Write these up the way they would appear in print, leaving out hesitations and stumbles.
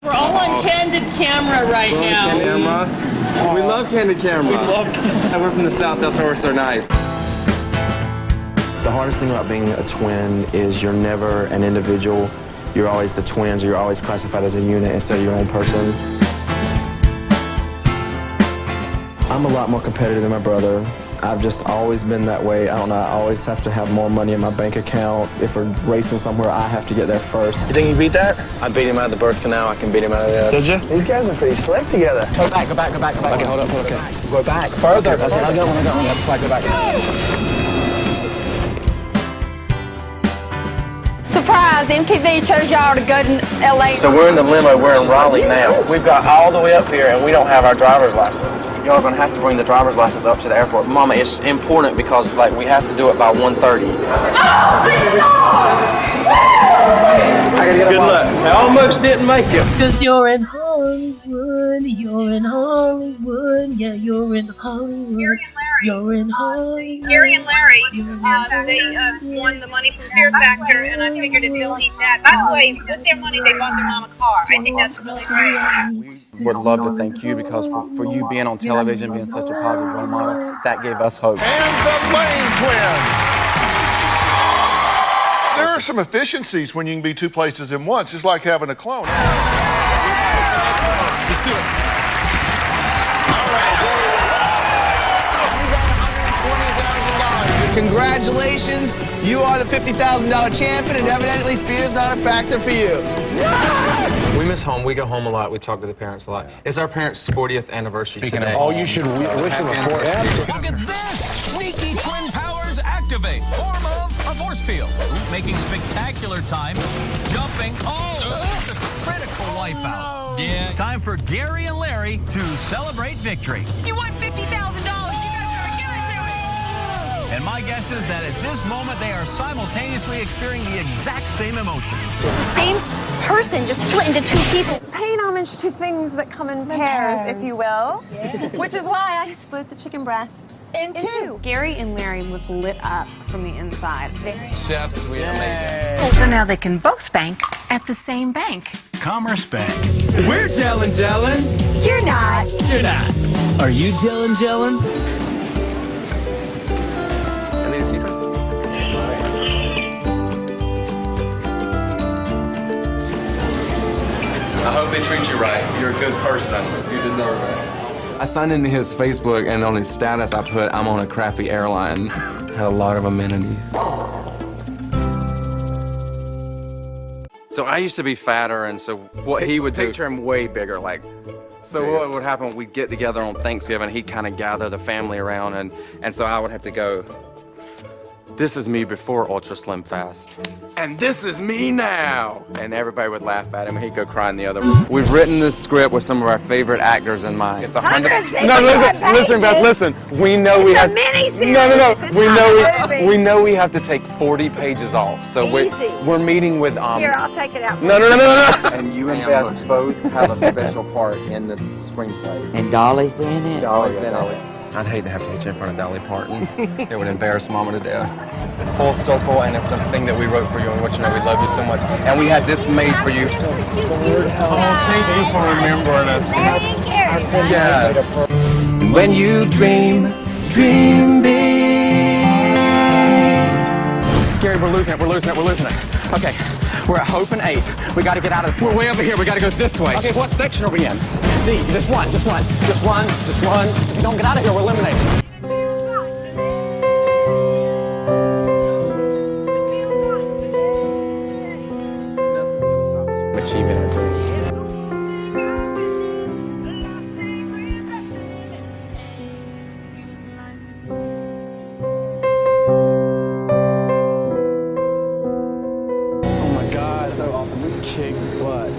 We're all on candid camera right now. Candid camera. We love candid camera. We love candid. We're from the South, that's why we're so nice. The hardest thing about being a twin is you're never an individual. You're always the twins, or you're always classified as a unit instead of your own person. I'm a lot more competitive than my brother. I've just always been that way. I don't know, I always have to have more money in my bank account. If we're racing somewhere, I have to get there first. You think you beat that? I beat him out of the birth canal. I can beat him out of the... Did you? These guys are pretty slick together. Go back. Okay, hold up. Okay. Go back. Further. Okay, I go. Go back. Surprise, MTV chose y'all to go to LA. So we're in the limo, we're in Raleigh now. We've got all the way up here and we don't have our driver's license. Y'all are gonna have to bring the driver's license up to the airport. Mama, it's important because like we have to do it by 1:30. Good luck. I almost didn't make it. Cause you're in Hollywood, yeah, you're in Hollywood. You're in Hollywood. Gary and Larry, they won the money from Fear Factor, and I figured if you'll need that. By the way, with their money, they bought their mom a car. I think that's really great. We would love to thank you because for you being on television, being such a positive role model, that gave us hope. And the Lane Twins. There are some efficiencies when you can be two places at once. It's like having a clone. Just do it. Congratulations, you are the $50,000 champion, and evidently fear is not a factor for you. We miss home. We go home a lot. We talk to the parents a lot. It's our parents' 40th anniversary today. Oh, you should wish them a force. Look at this! Sneaky twin powers activate. Form of a force field. Making spectacular time. Jumping. Oh, that's a critical wipeout. Yeah. Time for Gary and Larry to celebrate victory. You won $50,000. And my guess is that at this moment they are simultaneously experiencing the exact same emotion. Same person just split into two people. It's paying homage to things that come in pairs, if you will. Yeah. Which is why I split the chicken breast in two. Gary and Larry look lit up from the inside. Chefs, we amazing. So now they can both bank at the same bank. Commerce Bank. We're jellin'. You're not. You're not. Are you jellin'? I hope they treat you right. You're a good person. You deserve it. I signed into his Facebook, and on his status I put, I'm on a crappy airline. Had a lot of amenities. So I used to be fatter, and so what he would do... Picture him way bigger, like... So what would happen, we'd get together on Thanksgiving, he'd kind of gather the family around, and so I would have to go... This is me before Ultra Slim Fast. And this is me now! And everybody would laugh at him and he'd go cry in the other room. We've written this script with some of our favorite actors in mind. It's 100... No, listen, Beth, listen. We know we have... No. We know we have to take 40 pages off. So we're meeting with... Here, I'll take it out. No. And you and Beth both have a special part in this screenplay. And Dolly's in it? Dolly's in it. I'd hate to have to hit you in front of Dolly Parton. It would embarrass Mama to death. Full circle, and it's something that we wrote for you and want you to know we love you so much. And we had this made for you. Thank you for remembering us. Yes. When you dream big. Gary, we're losing it. Okay, we're at Hope and 8th. We got to get out of this. We're way over here. We got to go this way. Okay, what section are we in? D. Just one. If you don't get out of here, we're eliminated. Achieving our dreams. Oh my God, so awesome. This kicks butt.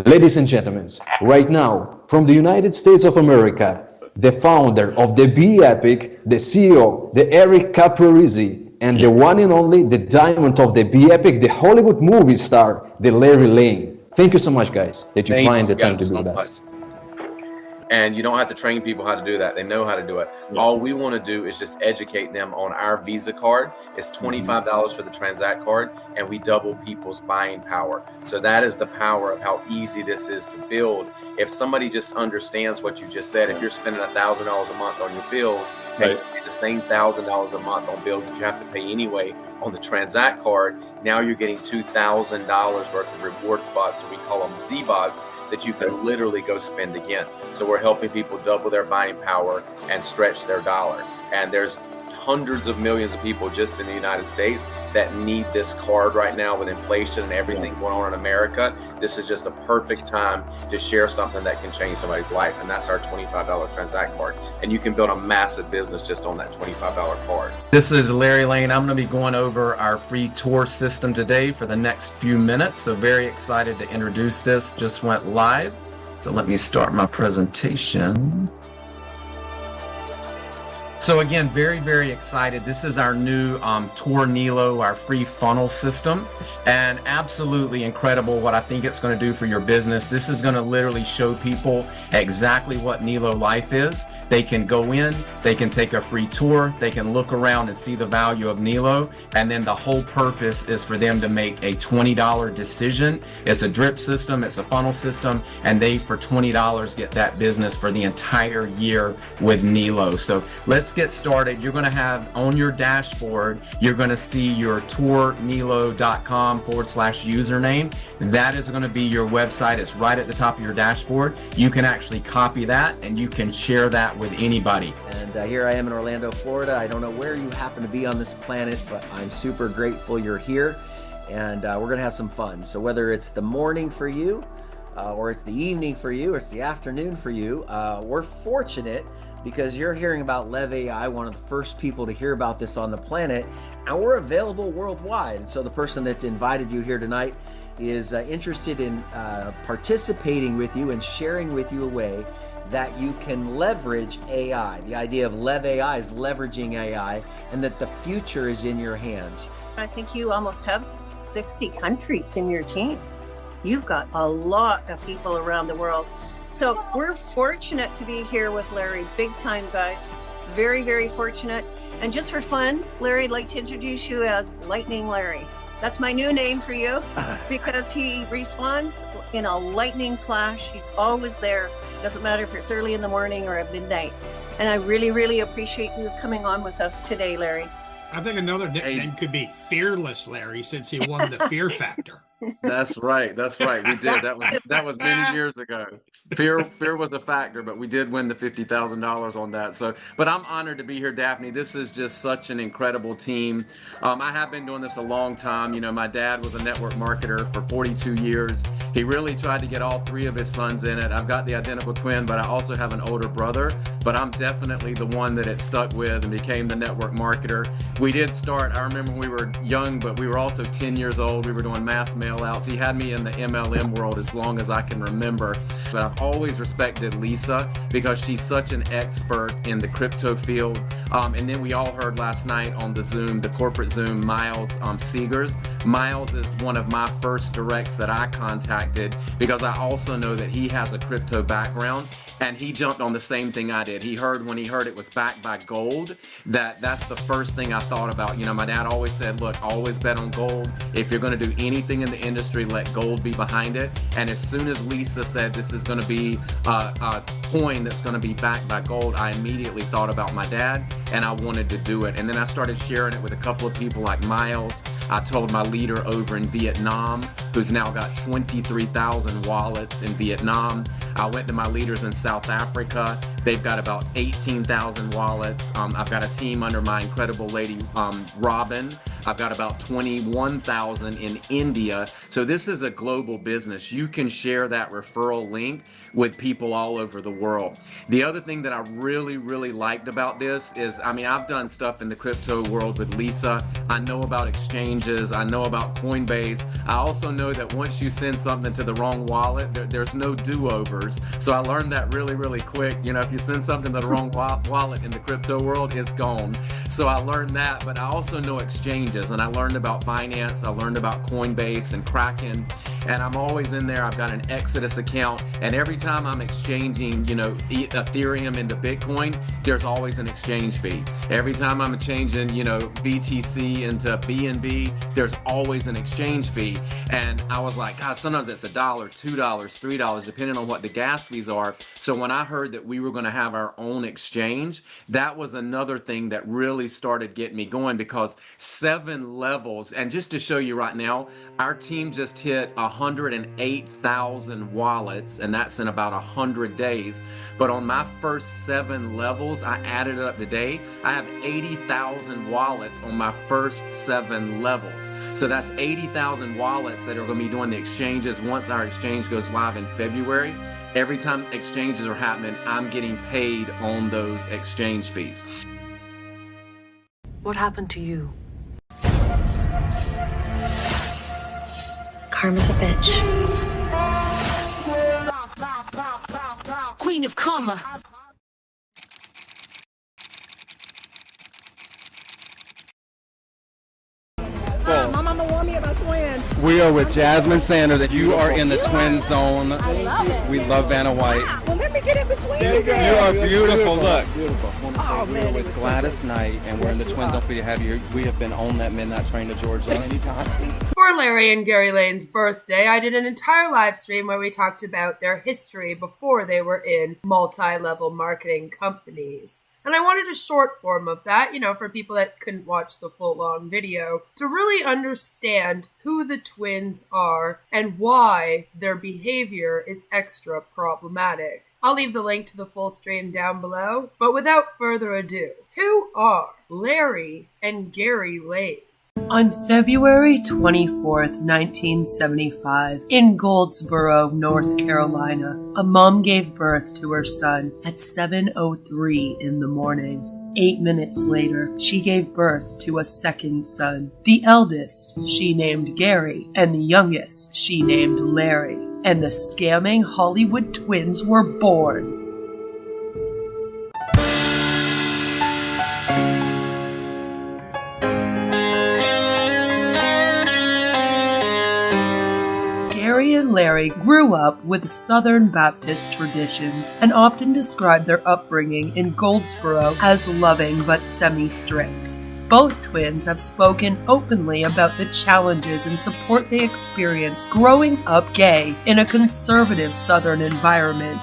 Ladies and gentlemen, right now, from the United States of America, the founder of the Be Epic, the CEO, the Eric Caprizi, and the one and only, the diamond of the Be Epic, the Hollywood movie star, the Larry Lane. Thank you so much, guys, that you find the time to do that. And you don't have to train people how to do that. They know how to do it. Yeah. All we want to do is just educate them on our Visa card. It's $25 for the Transact card, and we double people's buying power. So that is the power of how easy this is to build. If somebody just understands what you just said, if you're spending $1,000 a month on your bills, and you pay the same $1,000 a month on bills that you have to pay anyway on the Transact card, now you're getting $2,000 worth of reward spots, or we call them Z-Bots, that you can literally go spend again. So we're helping people double their buying power and stretch their dollar. And there's hundreds of millions of people just in the United States that need this card right now with inflation and everything going on in America. This is just a perfect time to share something that can change somebody's life. And that's our $25 Transact card. And you can build a massive business just on that $25 card. This is Larry Lane. I'm going to be going over our free tour system today for the next few minutes. So very excited to introduce this. Just went live. So let me start my presentation. So again, very, very excited. This is our new Tour Nilo, our free funnel system, and absolutely incredible what I think it's going to do for your business. This is going to literally show people exactly what Nilo Life is. They can go in, they can take a free tour, they can look around and see the value of Nilo, and then the whole purpose is for them to make a $20 decision. It's a drip system, it's a funnel system, and they, for $20, get that business for the entire year with Nilo. So let's get started. You're going to have on your dashboard, you're going to see your tournilo.com/username. That is going to be your website. It's right at the top of your dashboard. You can actually copy that and you can share that with anybody. And here I am in Orlando, Florida. I don't know where you happen to be on this planet, but I'm super grateful you're here, and we're going to have some fun. So whether it's the morning for you, or it's the evening for you, or it's the afternoon for you, we're fortunate because you're hearing about Lev AI, one of the first people to hear about this on the planet, and we're available worldwide. And so the person that invited you here tonight is interested in participating with you and sharing with you a way that you can leverage AI. The idea of Lev AI is leveraging AI, and that the future is in your hands. I think you almost have 60 countries in your team. You've got a lot of people around the world. So we're fortunate to be here with Larry. Big time, guys. Very, very fortunate. And just for fun, Larry, I'd like to introduce you as Lightning Larry. That's my new name for you because he responds in a lightning flash. He's always there. Doesn't matter if it's early in the morning or at midnight. And I really, really appreciate you coming on with us today, Larry. I think another nickname could be Fearless Larry, since he won the Fear Factor. That's right. That's right. We did. That was many years ago. Fear was a factor, but we did win the $50,000 on that. So, but I'm honored to be here, Daphne. This is just such an incredible team. I have been doing this a long time. You know, my dad was a network marketer for 42 years. He really tried to get all three of his sons in it. I've got the identical twin, but I also have an older brother. But I'm definitely the one that it stuck with and became the network marketer. We did start, I remember when we were young, but we were also 10 years old. We were doing mass mail outs. He had me in the MLM world as long as I can remember. But I've always respected Lisa because she's such an expert in the crypto field. And then we all heard last night on the Zoom, the corporate Zoom, Miles Seegers. Miles is one of my first directs that I contacted because I also know that he has a crypto background. And he jumped on the same thing I did. When he heard it was backed by gold, that's the first thing I thought about. You know, my dad always said, look, always bet on gold. If you're going to do anything in the industry, let gold be behind it. And as soon as Lisa said this is going to be a coin that's going to be backed by gold, I immediately thought about my dad and I wanted to do it. And then I started sharing it with a couple of people like Miles. I told my leader over in Vietnam, who's now got 23,000 wallets in Vietnam. I went to my leaders in South Africa. They've got about 18,000 wallets. I've got a team under my incredible lady, Robin. I've got about 21,000 in India. So this is a global business. You can share that referral link with people all over the world. The other thing that I really, really liked about this is, I mean, I've done stuff in the crypto world with Lisa. I know about exchanges. I know about Coinbase. I also know that once you send something to the wrong wallet, there's no do-overs. So I learned that really, really quick. You know, if you send something to the wrong wallet in the crypto world, it's gone. So I learned that, but I also know exchanges, and I learned about Binance. I learned about Coinbase and Kraken. and I'm always in there. I've got an Exodus account, and every time I'm exchanging, Ethereum into Bitcoin, there's always an exchange fee. Every time I'm changing, BTC into BNB, there's always an exchange fee. And I was like, God, sometimes it's $1, $2, $3, depending on what the gas fees are. So when I heard that we were going to have our own exchange, that was another thing that really started getting me going, because 7 levels, and just to show you right now, our team just hit 108,000 wallets, and that's in about 100 days. But on my first 7 levels, I added it up today, I have 80,000 wallets on my first 7 levels. So that's 80,000 wallets that are going to be doing the exchanges once our exchange goes live in February. Every time exchanges are happening, I'm getting paid on those exchange fees. What happened to you? Karma's a bitch. Queen of Karma. My mama warned me about twins. We are with Jasmine Sanders, and you are in the twin zone. I love it. We love Vanna White. Well, let me get in between you. You are beautiful. Look. Beautiful. Oh, We're with Gladys Knight, and we're in the twin zone for you to have you. We have been on that midnight train to Georgia anytime. For Larry and Gary Lane's birthday, I did an entire live stream where we talked about their history before they were in multi-level marketing companies. And I wanted a short form of that, for people that couldn't watch the full long video, to really understand who the twins are and why their behavior is extra problematic. I'll leave the link to the full stream down below, but without further ado, who are Larry and Gary Lane? On February 24th, 1975, in Goldsboro, North Carolina, a mom gave birth to her son at 7:03 in the morning. 8 minutes later, she gave birth to a second son. The eldest she named Gary, and the youngest she named Larry. And the scamming Hollywood twins were born. Gary and Larry grew up with Southern Baptist traditions and often described their upbringing in Goldsboro as loving but semi-strict. Both twins have spoken openly about the challenges and support they experienced growing up gay in a conservative Southern environment.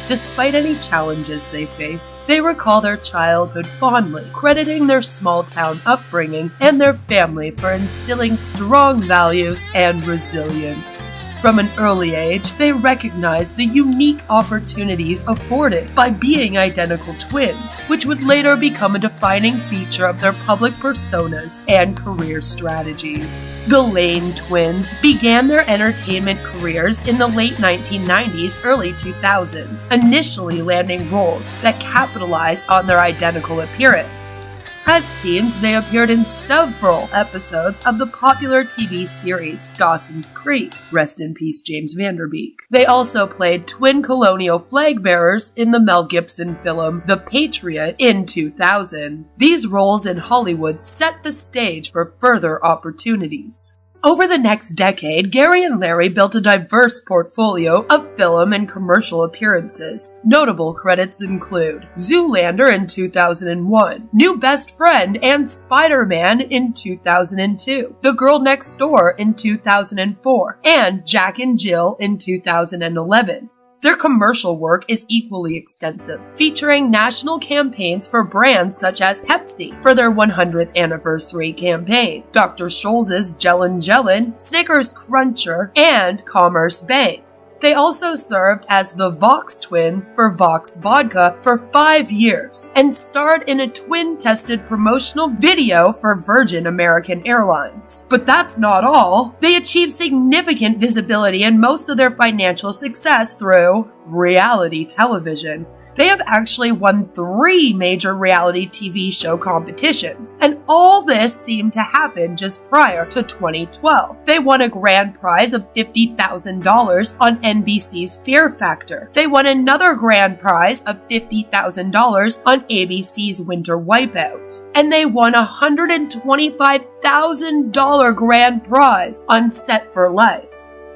Despite any challenges they faced, they recall their childhood fondly, crediting their small-town upbringing and their family for instilling strong values and resilience. From an early age, they recognized the unique opportunities afforded by being identical twins, which would later become a defining feature of their public personas and career strategies. The Lane twins began their entertainment careers in the late 1990s, early 2000s, initially landing roles that capitalized on their identical appearance. As teens, they appeared in several episodes of the popular TV series Dawson's Creek. Rest in peace, James Vanderbeek. They also played twin colonial flag bearers in the Mel Gibson film The Patriot in 2000. These roles in Hollywood set the stage for further opportunities. Over the next decade, Gary and Larry built a diverse portfolio of film and commercial appearances. Notable credits include Zoolander in 2001, New Best Friend and Spider-Man in 2002, The Girl Next Door in 2004, and Jack and Jill in 2011. Their commercial work is equally extensive, featuring national campaigns for brands such as Pepsi for their 100th anniversary campaign, Dr. Scholl's Jellin' Jellin', Snickers Cruncher, and Commerce Bank. They also served as the Vox twins for Vox Vodka for 5 years and starred in a twin-tested promotional video for Virgin American Airlines. But that's not all. They achieved significant visibility and most of their financial success through reality television. They have actually won 3 major reality TV show competitions, and all this seemed to happen just prior to 2012. They won a grand prize of $50,000 on NBC's Fear Factor. They won another grand prize of $50,000 on ABC's Winter Wipeout. And they won a $125,000 grand prize on Set for Life.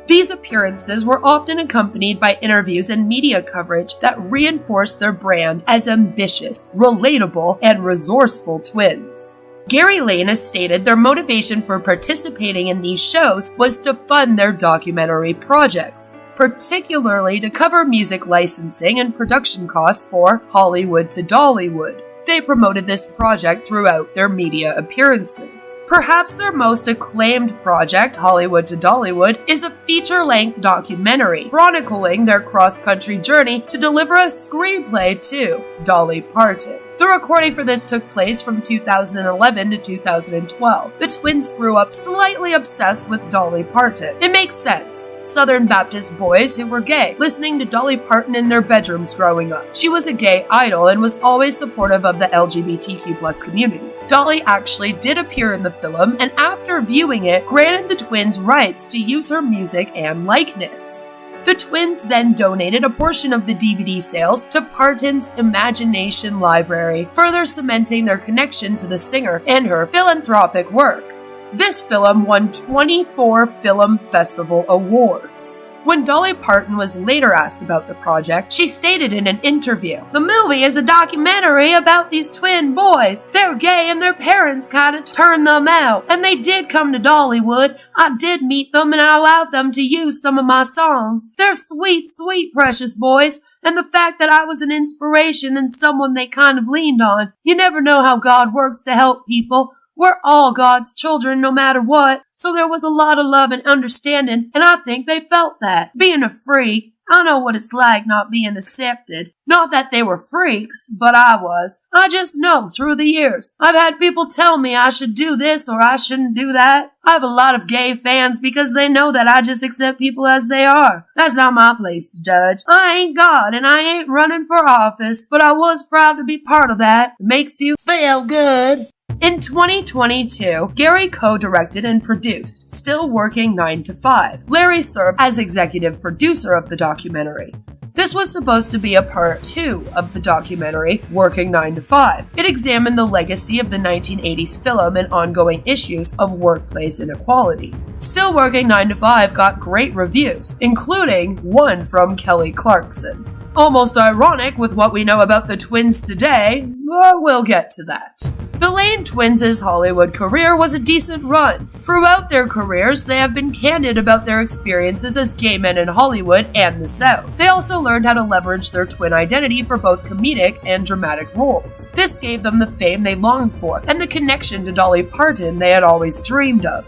These appearances were often accompanied by interviews and media coverage that reinforced their brand as ambitious, relatable, and resourceful twins. Gary Lane has stated their motivation for participating in these shows was to fund their documentary projects, particularly to cover music licensing and production costs for Hollywood to Dollywood. They promoted this project throughout their media appearances. Perhaps their most acclaimed project, Hollywood to Dollywood, is a feature-length documentary chronicling their cross-country journey to deliver a screenplay to Dolly Parton. The recording for this took place from 2011 to 2012. The twins grew up slightly obsessed with Dolly Parton. It makes sense. Southern Baptist boys who were gay, listening to Dolly Parton in their bedrooms growing up. She was a gay idol and was always supportive of the LGBTQ+ community. Dolly actually did appear in the film, and after viewing it, granted the twins rights to use her music and likeness. The twins then donated a portion of the DVD sales to Parton's Imagination Library, further cementing their connection to the singer and her philanthropic work. This film won 24 Film Festival Awards. When Dolly Parton was later asked about the project, she stated in an interview, "The movie is a documentary about these twin boys. They're gay and their parents kind of turned them out. And they did come to Dollywood. I did meet them and I allowed them to use some of my songs. They're sweet, sweet, precious boys. And the fact that I was an inspiration and someone they kind of leaned on. You never know how God works to help people. We're all God's children no matter what, so there was a lot of love and understanding, and I think they felt that. Being a freak, I know what it's like not being accepted. Not that they were freaks, but I was. I just know through the years. I've had people tell me I should do this or I shouldn't do that. I have a lot of gay fans because they know that I just accept people as they are. That's not my place to judge. I ain't God and I ain't running for office, but I was proud to be part of that. It makes you feel good." In 2022, Gary co-directed and produced Still Working 9 to 5. Larry served as executive producer of the documentary. This was supposed to be a part 2 of the documentary, Working 9 to 5. It examined the legacy of the 1980s film and ongoing issues of workplace inequality. Still Working 9 to 5 got great reviews, including one from Kelly Clarkson. Almost ironic with what we know about the twins today, but we'll get to that. The Lane twins' Hollywood career was a decent run. Throughout their careers, they have been candid about their experiences as gay men in Hollywood and the South. They also learned how to leverage their twin identity for both comedic and dramatic roles. This gave them the fame they longed for and the connection to Dolly Parton they had always dreamed of.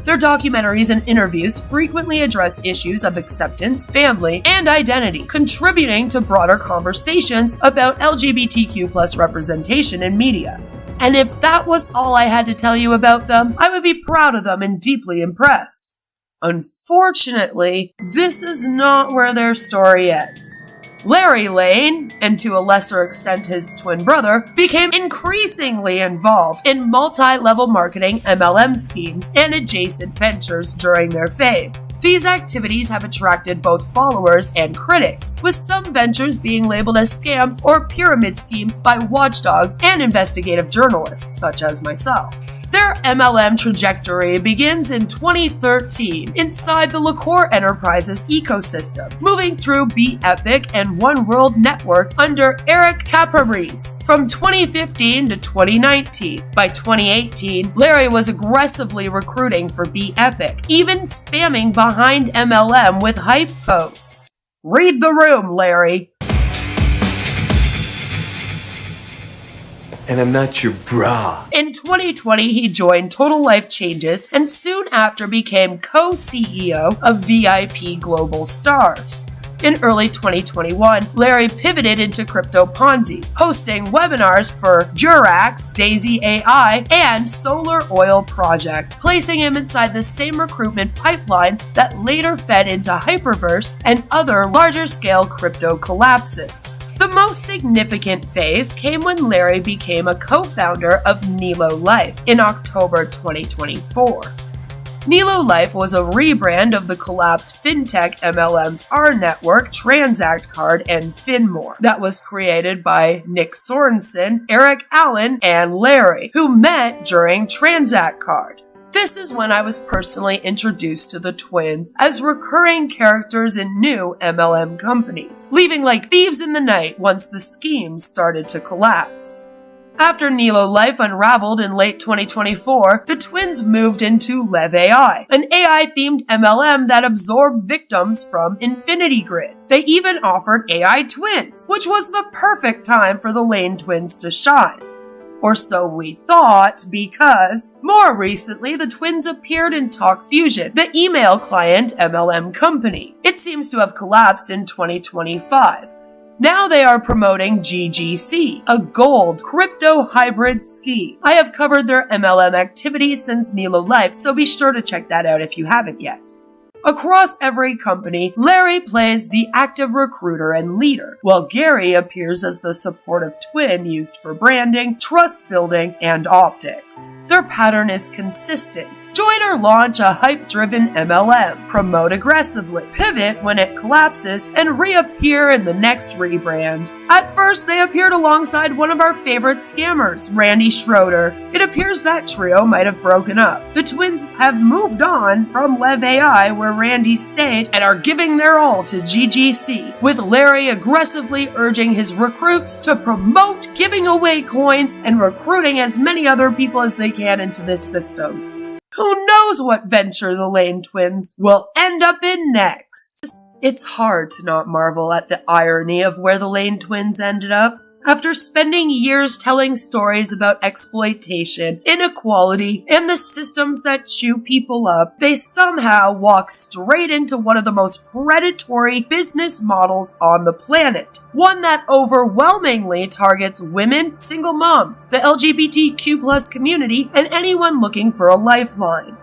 Their documentaries and interviews frequently addressed issues of acceptance, family, and identity, contributing to broader conversations about LGBTQ+ representation in media. And if that was all I had to tell you about them, I would be proud of them and deeply impressed. Unfortunately, this is not where their story ends. Larry Lane, and to a lesser extent his twin brother, became increasingly involved in multi-level marketing MLM schemes and adjacent ventures during their fame. These activities have attracted both followers and critics, with some ventures being labeled as scams or pyramid schemes by watchdogs and investigative journalists, such as myself. Their MLM trajectory begins in 2013 inside the Liquor Enterprises ecosystem, moving through Be Epic and One World Network under Eric Caparese from 2015 to 2019. By 2018, Larry was aggressively recruiting for Be Epic, even spamming behind MLM with hype posts. Read the room, Larry. And I'm not your bra. In 2020, he joined Total Life Changes and soon after became co-CEO of VIP Global Stars. In early 2021, Larry pivoted into crypto Ponzi's, hosting webinars for Durax, Daisy AI, and Solar Oil Project, placing him inside the same recruitment pipelines that later fed into Hyperverse and other larger-scale crypto collapses. The most significant phase came when Larry became a co-founder of Nilo Life in October 2024. Nilo Life was a rebrand of the collapsed fintech MLMs R Network, Transact Card, and Finmore that was created by Nick Sorensen, Eric Allen, and Larry, who met during Transact Card. This is when I was personally introduced to the twins as recurring characters in new MLM companies, leaving like thieves in the night once the scheme started to collapse. After Nilo Life unraveled in late 2024, the twins moved into Lev AI, an AI-themed MLM that absorbed victims from Infinity Grid. They even offered AI twins, which was the perfect time for the Lane twins to shine. Or so we thought, because more recently the twins appeared in Talk Fusion, the email client MLM company. It seems to have collapsed in 2025. Now they are promoting GGC, a gold crypto hybrid scheme. I have covered their MLM activities since Nilo Life, so be sure to check that out if you haven't yet. Across every company, Larry plays the active recruiter and leader, while Gary appears as the supportive twin used for branding, trust building, and optics. Their pattern is consistent. Join or launch a hype-driven MLM, promote aggressively, pivot when it collapses, and reappear in the next rebrand. At first, they appeared alongside one of our favorite scammers, Randy Schroeder. It appears that trio might have broken up. The twins have moved on from Lev AI, where Randy stayed, and are giving their all to GGC, with Larry aggressively urging his recruits to promote giving away coins and recruiting as many other people as they can into this system. Who knows what venture the Lane twins will end up in next? It's hard to not marvel at the irony of where the Lane twins ended up. After spending years telling stories about exploitation, inequality, and the systems that chew people up, they somehow walk straight into one of the most predatory business models on the planet. One that overwhelmingly targets women, single moms, the LGBTQ+ community, and anyone looking for a lifeline.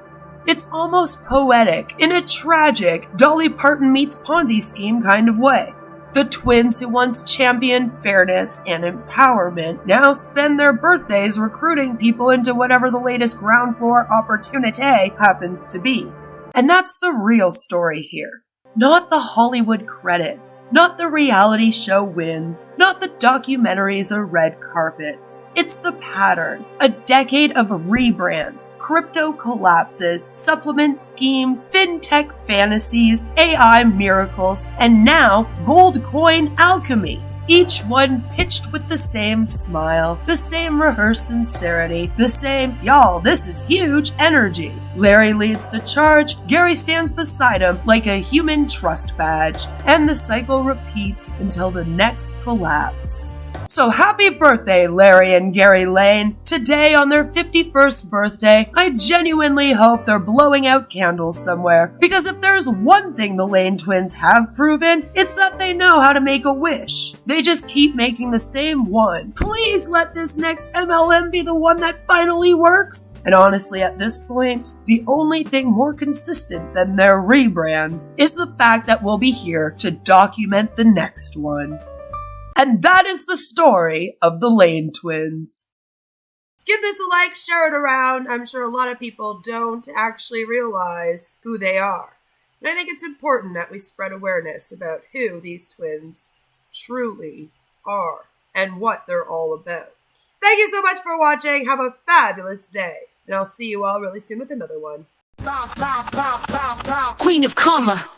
It's almost poetic, in a tragic, Dolly Parton meets Ponzi scheme kind of way. The twins who once championed fairness and empowerment now spend their birthdays recruiting people into whatever the latest ground floor opportunity happens to be. And that's the real story here. Not the Hollywood credits, not the reality show wins, not the documentaries or red carpets. It's the pattern. A decade of rebrands, crypto collapses, supplement schemes, fintech fantasies, AI miracles, and now gold coin alchemy. Each one pitched with the same smile, the same rehearsed sincerity, the same, y'all, this is huge energy. Larry leads the charge, Gary stands beside him like a human trust badge, and the cycle repeats until the next collapse. So happy birthday, Larry and Gary Lane. Today, on their 51st birthday, I genuinely hope they're blowing out candles somewhere. Because if there's one thing the Lane twins have proven, it's that they know how to make a wish. They just keep making the same one. Please let this next MLM be the one that finally works. And honestly, at this point, the only thing more consistent than their rebrands is the fact that we'll be here to document the next one. And that is the story of the Lane twins. Give this a like, share it around. I'm sure a lot of people don't actually realize who they are. And I think it's important that we spread awareness about who these twins truly are and what they're all about. Thank you so much for watching. Have a fabulous day. And I'll see you all really soon with another one. Queen of Karma.